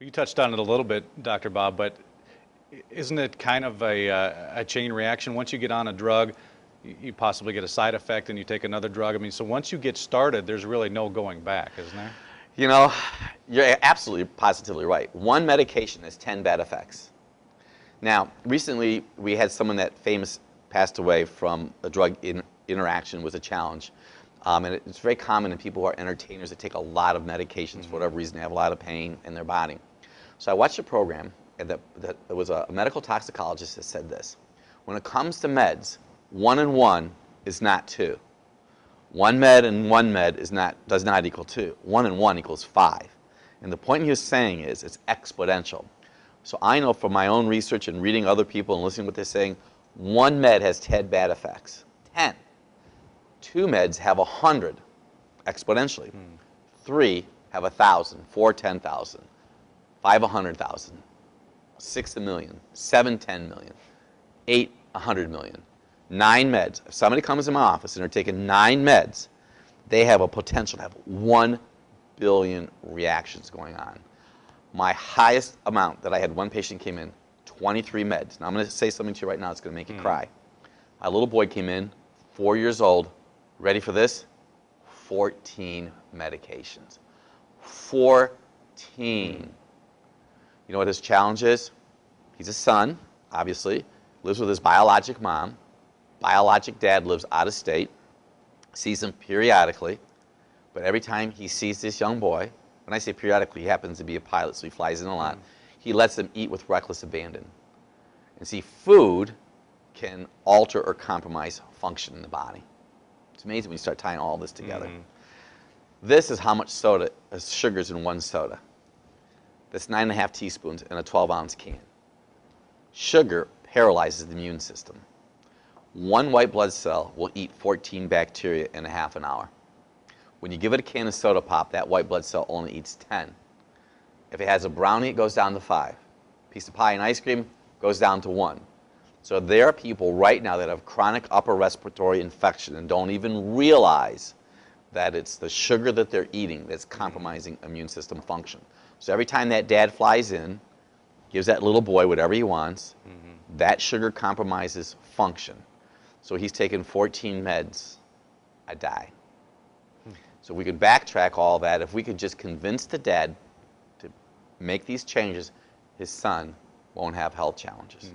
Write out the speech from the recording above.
You touched on it a little bit, Dr. Bob, but isn't it kind of a chain reaction? Once you get on a drug, you possibly get a side effect and you take another drug. I mean, so once you get started, there's really no going back, isn't there? You know, you're absolutely positively right. One medication has 10 bad effects. Now, recently we had someone that famous passed away from a drug interaction was a challenge. And it's very common in people who are entertainers that take a lot of medications for whatever reason. They have a lot of pain in their body. So I watched a program, and there was a medical toxicologist that said this. When it comes to meds, 1 and 1 is not 2. One med and one med does not equal 2. 1 and 1 equals 5. And the point he was saying is it's exponential. So I know from my own research and reading other people and listening to what they're saying, one med has 10 bad effects. 10. 2 meds have 100 exponentially. 3 have 1,000, 4 10,000, 5 100,000, 6 a million, 7 10 million, 8 100 million. 9 meds. If somebody comes in my office and they're taking 9 meds, they have a potential to have 1 billion reactions going on. My highest amount that I had, one patient came in, 23 meds. Now I'm going to say something to you right now that's going to make you cry. A little boy came in, 4 years old, ready for this? 14 medications. 14. You know what his challenge is? He's a son, obviously, lives with his biologic mom. Biologic dad lives out of state, sees him periodically, but every time he sees this young boy, when I say periodically, he happens to be a pilot, so he flies in a lot, he lets them eat with reckless abandon. And see, food can alter or compromise function in the body. It's amazing when you start tying all this together. This is how much sugar is in one soda. That's 9.5 teaspoons in a 12-ounce can. Sugar paralyzes the immune system. One white blood cell will eat 14 bacteria in a half an hour. When you give it a can of soda pop, that white blood cell only eats 10. If it has a brownie, it goes down to 5. Piece of pie and ice cream goes down to 1. So there are people right now that have chronic upper respiratory infection and don't even realize that it's the sugar that they're eating that's compromising immune system function. So every time that dad flies in, gives that little boy whatever he wants, that sugar compromises function. So he's taken 14 meds, I die. So we could backtrack all that. If we could just convince the dad to make these changes, his son won't have health challenges.